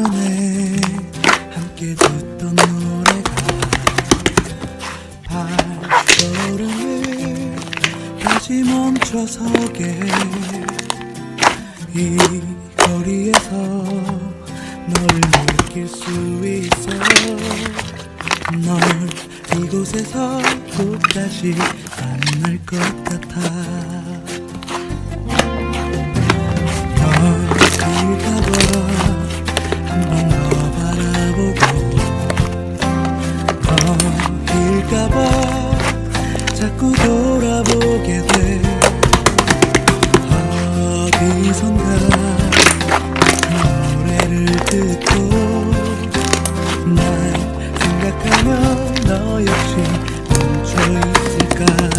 전에 함께 듣던 노래가 발걸음을 다시 멈춰서게 이 거리에서 널 느낄 수 있어. 널 이곳에서 꼭 다시 만날 것 같아. 걸을까봐 한 번 더 바라보고 거릴까봐 자꾸 돌아보게 돼. 어디선가 그 노래를 듣고 날 생각하며 너 역시 멈춰 있을까.